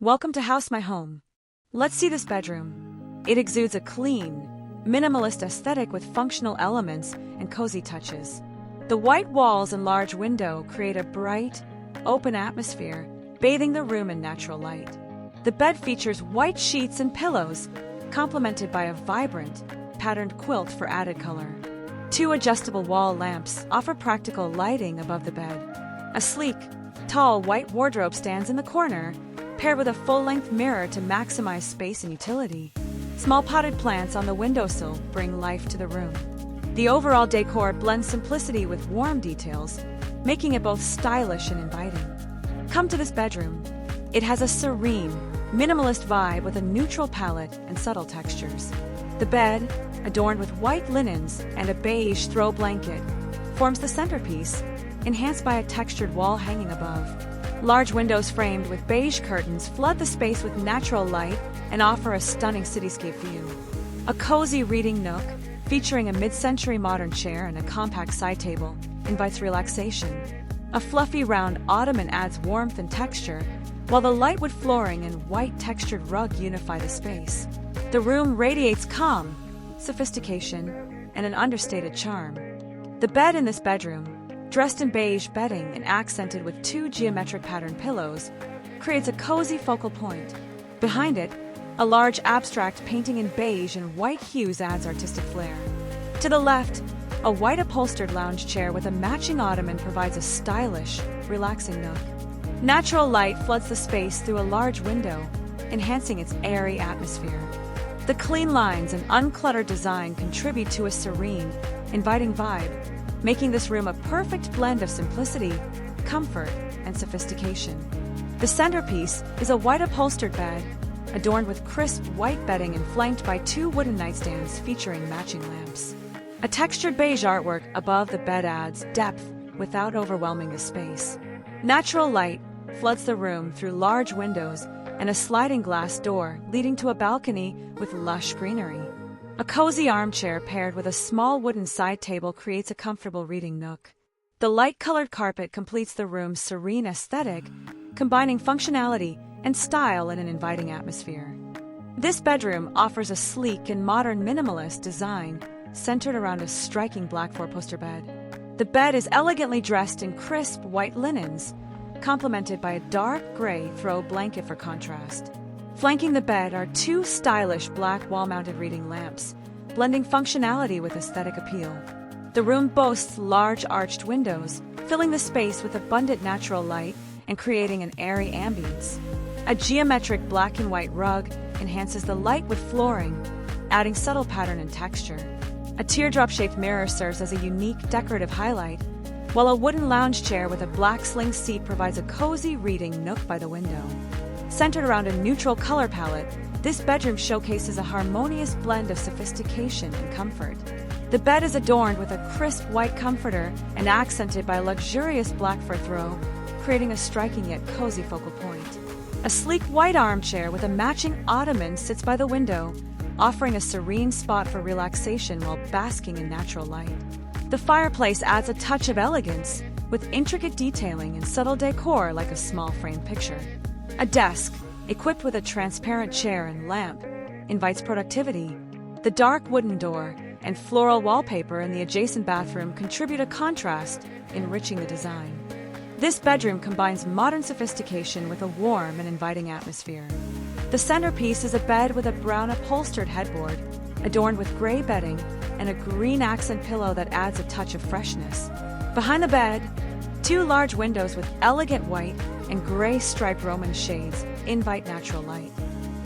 Welcome to House My Home. Let's see this bedroom. It exudes a clean, minimalist aesthetic with functional elements and cozy touches. The white walls and large window create a bright, open atmosphere, bathing the room in natural light. The bed features white sheets and pillows, complemented by a vibrant, patterned quilt for added color. Two adjustable wall lamps offer practical lighting above the bed. A sleek, tall white wardrobe stands in the corner, paired with a full-length mirror to maximize space and utility. Small potted plants on the windowsill bring life to the room. The overall decor blends simplicity with warm details, making it both stylish and inviting. Come to this bedroom. It has a serene, minimalist vibe with a neutral palette and subtle textures. The bed, adorned with white linens and a beige throw blanket, forms the centerpiece, enhanced by a textured wall hanging above. Large windows framed with beige curtains flood the space with natural light and offer a stunning cityscape view. A cozy reading nook, featuring a mid-century modern chair and a compact side table, invites relaxation. A fluffy round ottoman adds warmth and texture, while the lightwood flooring and white textured rug unify the space. The room radiates calm, sophistication, and an understated charm. The bed in this bedroom, dressed in beige bedding and accented with two geometric pattern pillows, creates a cozy focal point. Behind it, a large abstract painting in beige and white hues adds artistic flair. To the left, a white upholstered lounge chair with a matching ottoman provides a stylish, relaxing nook. Natural light floods the space through a large window, enhancing its airy atmosphere. The clean lines and uncluttered design contribute to a serene, inviting vibe, making this room a perfect blend of simplicity, comfort, and sophistication. The centerpiece is a white upholstered bed, adorned with crisp white bedding and flanked by two wooden nightstands featuring matching lamps. A textured beige artwork above the bed adds depth without overwhelming the space. Natural light floods the room through large windows and a sliding glass door leading to a balcony with lush greenery. A cozy armchair paired with a small wooden side table creates a comfortable reading nook. The light-colored carpet completes the room's serene aesthetic, combining functionality and style in an inviting atmosphere. This bedroom offers a sleek and modern minimalist design centered around a striking black four-poster bed. The bed is elegantly dressed in crisp white linens, complemented by a dark gray throw blanket for contrast. Flanking the bed are two stylish black wall-mounted reading lamps, blending functionality with aesthetic appeal. The room boasts large arched windows, filling the space with abundant natural light and creating an airy ambience. A geometric black and white rug enhances the lightwood flooring, adding subtle pattern and texture. A teardrop-shaped mirror serves as a unique decorative highlight, while a wooden lounge chair with a black sling seat provides a cozy reading nook by the window. Centered around a neutral color palette, this bedroom showcases a harmonious blend of sophistication and comfort. The bed is adorned with a crisp white comforter and accented by a luxurious black fur throw, creating a striking yet cozy focal point. A sleek white armchair with a matching ottoman sits by the window, offering a serene spot for relaxation while basking in natural light. The fireplace adds a touch of elegance, with intricate detailing and subtle decor like a small framed picture. A desk, equipped with a transparent chair and lamp, invites productivity. The dark wooden door and floral wallpaper in the adjacent bathroom contribute a contrast, enriching the design. This bedroom combines modern sophistication with a warm and inviting atmosphere. The centerpiece is a bed with a brown upholstered headboard, adorned with gray bedding and a green accent pillow that adds a touch of freshness. Behind the bed, two large windows with elegant white and gray striped Roman shades invite natural light.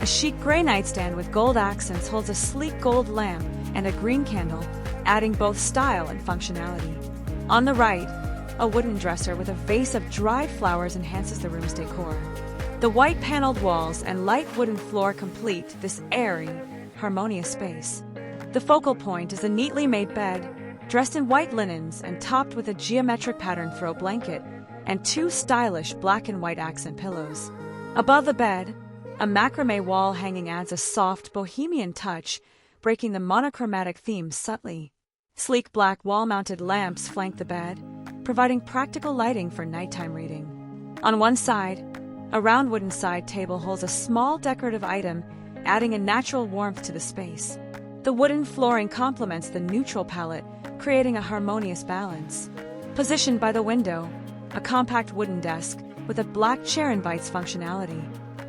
A chic gray nightstand with gold accents holds a sleek gold lamp and a green candle, adding both style and functionality. On the right, a wooden dresser with a vase of dried flowers enhances the room's decor. The white paneled walls and light wooden floor complete this airy, harmonious space. The focal point is a neatly made bed, dressed in white linens and topped with a geometric pattern throw blanket and two stylish black and white accent pillows. Above the bed, a macrame wall hanging adds a soft bohemian touch, breaking the monochromatic theme subtly. Sleek black wall-mounted lamps flank the bed, providing practical lighting for nighttime reading. On one side, A round wooden side table holds a small decorative item, adding a natural warmth to the space. The wooden flooring complements the neutral palette, creating a harmonious balance. Positioned by the window, a compact wooden desk with a black chair invites functionality.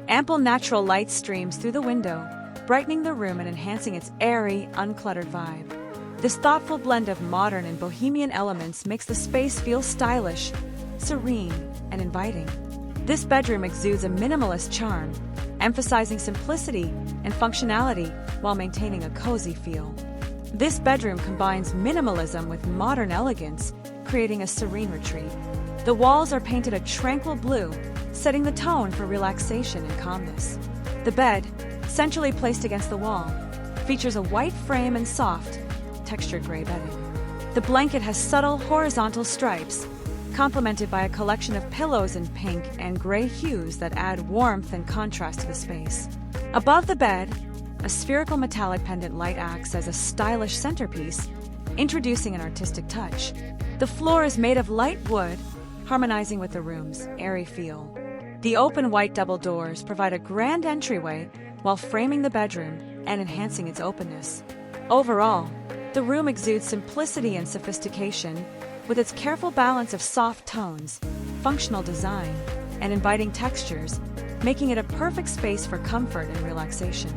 Ample natural light streams through the window, brightening the room and enhancing its airy, uncluttered vibe. This thoughtful blend of modern and bohemian elements makes the space feel stylish, serene, and inviting. This bedroom exudes a minimalist charm, emphasizing simplicity and functionality while maintaining a cozy feel. This bedroom combines minimalism with modern elegance, creating a serene retreat. The walls are painted a tranquil blue, setting the tone for relaxation and calmness. The bed, centrally placed against the wall, features a white frame and soft, textured gray bedding. The blanket has subtle horizontal stripes, complemented by a collection of pillows in pink and gray hues that add warmth and contrast to the space. Above the bed, a spherical metallic pendant light acts as a stylish centerpiece, introducing an artistic touch. The floor is made of light wood, harmonizing with the room's airy feel. The open white double doors provide a grand entryway while framing the bedroom and enhancing its openness. Overall, the room exudes simplicity and sophistication, with its careful balance of soft tones, functional design, and inviting textures, making it a perfect space for comfort and relaxation.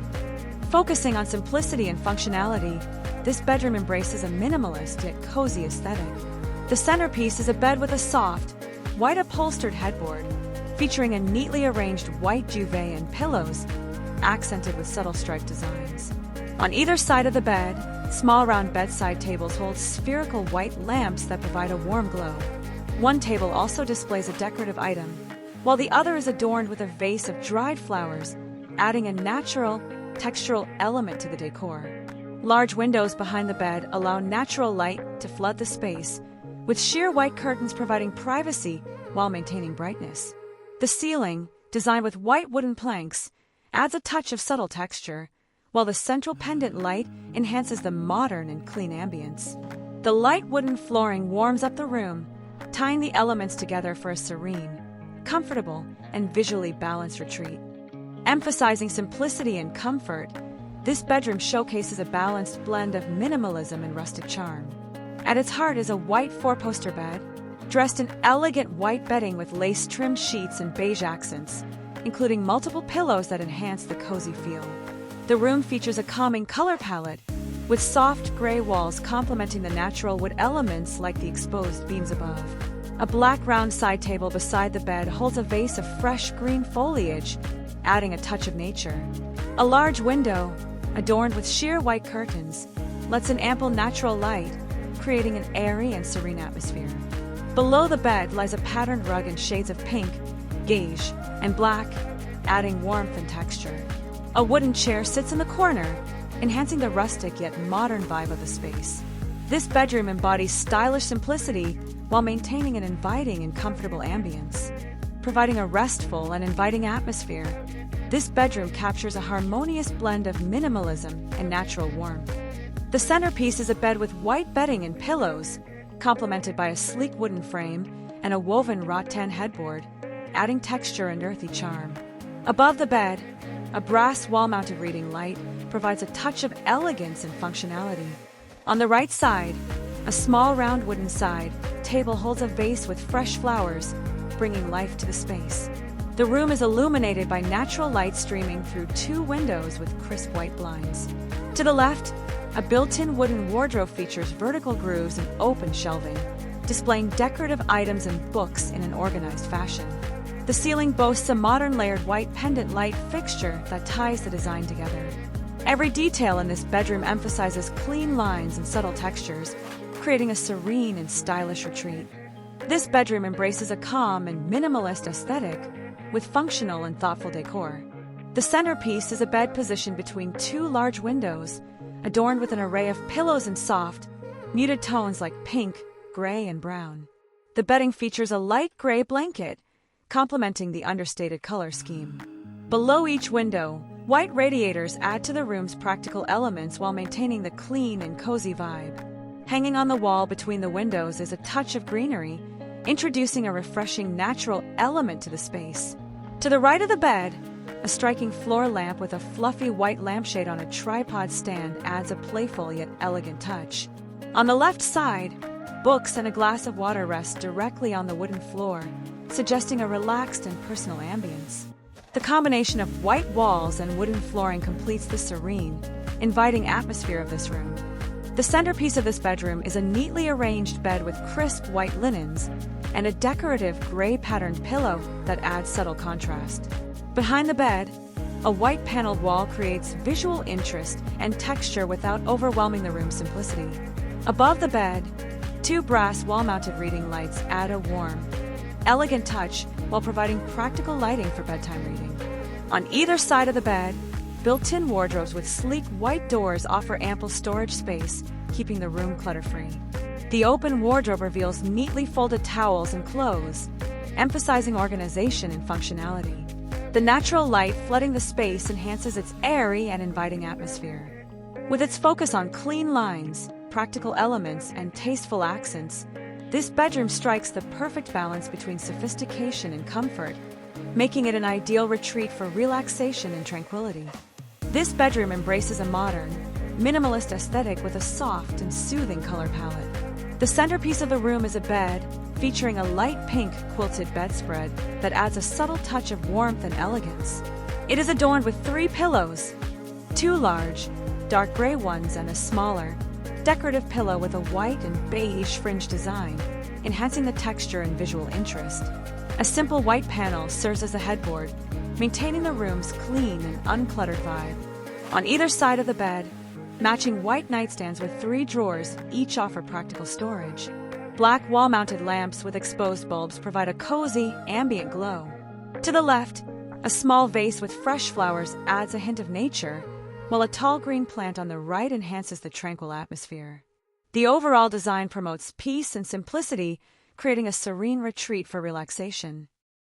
Focusing on simplicity and functionality, this bedroom embraces a minimalist yet cozy aesthetic. The centerpiece is a bed with a soft, white upholstered headboard, featuring a neatly arranged white duvet and pillows, accented with subtle striped designs. On either side of the bed, small round bedside tables hold spherical white lamps that provide a warm glow. One table also displays a decorative item, while the other is adorned with a vase of dried flowers, adding a natural, textural element to the decor. Large windows behind the bed allow natural light to flood the space, with sheer white curtains providing privacy while maintaining brightness. The ceiling, designed with white wooden planks, adds a touch of subtle texture, while the central pendant light enhances the modern and clean ambience. The light wooden flooring warms up the room, tying the elements together for a serene, comfortable, and visually balanced retreat. Emphasizing simplicity and comfort, this bedroom showcases a balanced blend of minimalism and rustic charm. At its heart is a white four-poster bed, dressed in elegant white bedding with lace-trimmed sheets and beige accents, including multiple pillows that enhance the cozy feel. The room features a calming color palette, with soft gray walls complementing the natural wood elements like the exposed beams above. A black round side table beside the bed holds a vase of fresh green foliage, adding a touch of nature. A large window, adorned with sheer white curtains, lets in ample natural light, creating an airy and serene atmosphere. Below the bed lies a patterned rug in shades of pink, beige, and black, adding warmth and texture. A wooden chair sits in the corner, enhancing the rustic yet modern vibe of the space. This bedroom embodies stylish simplicity while maintaining an inviting and comfortable ambience. Providing a restful and inviting atmosphere, this bedroom captures a harmonious blend of minimalism and natural warmth. The centerpiece is a bed with white bedding and pillows, complemented by a sleek wooden frame and a woven rattan headboard, adding texture and earthy charm. Above the bed, a brass wall-mounted reading light provides a touch of elegance and functionality. On the right side, a small round wooden side table holds a vase with fresh flowers, bringing life to the space. The room is illuminated by natural light streaming through two windows with crisp white blinds. To the left, a built-in wooden wardrobe features vertical grooves and open shelving, displaying decorative items and books in an organized fashion. The ceiling boasts a modern layered white pendant light fixture that ties the design together. Every detail in this bedroom emphasizes clean lines and subtle textures, creating a serene and stylish retreat. This bedroom embraces a calm and minimalist aesthetic with functional and thoughtful decor. The centerpiece is a bed positioned between two large windows, adorned with an array of pillows in soft, muted tones like pink, gray, and brown. The bedding features a light gray blanket, complementing the understated color scheme. Below each window, white radiators add to the room's practical elements while maintaining the clean and cozy vibe. Hanging on the wall between the windows is a touch of greenery, introducing a refreshing natural element to the space. To the right of the bed, a striking floor lamp with a fluffy white lampshade on a tripod stand adds a playful yet elegant touch. On the left side, books and a glass of water rest directly on the wooden floor, suggesting a relaxed and personal ambience. The combination of white walls and wooden flooring completes the serene, inviting atmosphere of this room. The centerpiece of this bedroom is a neatly arranged bed with crisp white linens and a decorative gray patterned pillow that adds subtle contrast. Behind the bed, a white paneled wall creates visual interest and texture without overwhelming the room's simplicity. Above the bed, two brass wall-mounted reading lights add a warm, elegant touch while providing practical lighting for bedtime reading. On either side of the bed, built-in wardrobes with sleek white doors offer ample storage space, keeping the room clutter-free. The open wardrobe reveals neatly folded towels and clothes, emphasizing organization and functionality. The natural light flooding the space enhances its airy and inviting atmosphere. With its focus on clean lines, practical elements, and tasteful accents, this bedroom strikes the perfect balance between sophistication and comfort, making it an ideal retreat for relaxation and tranquility. This bedroom embraces a modern, minimalist aesthetic with a soft and soothing color palette. The centerpiece of the room is a bed featuring a light pink quilted bedspread that adds a subtle touch of warmth and elegance. It is adorned with 3 pillows, 2 large, dark gray ones and a smaller, decorative pillow with a white and beige fringe design, enhancing the texture and visual interest. A simple white panel serves as a headboard, maintaining the room's clean and uncluttered vibe. On either side of the bed, matching white nightstands with 3 drawers each offer practical storage. Black wall-mounted lamps with exposed bulbs provide a cozy, ambient glow. To the left, a small vase with fresh flowers adds a hint of nature, while a tall green plant on the right enhances the tranquil atmosphere. The overall design promotes peace and simplicity, creating a serene retreat for relaxation.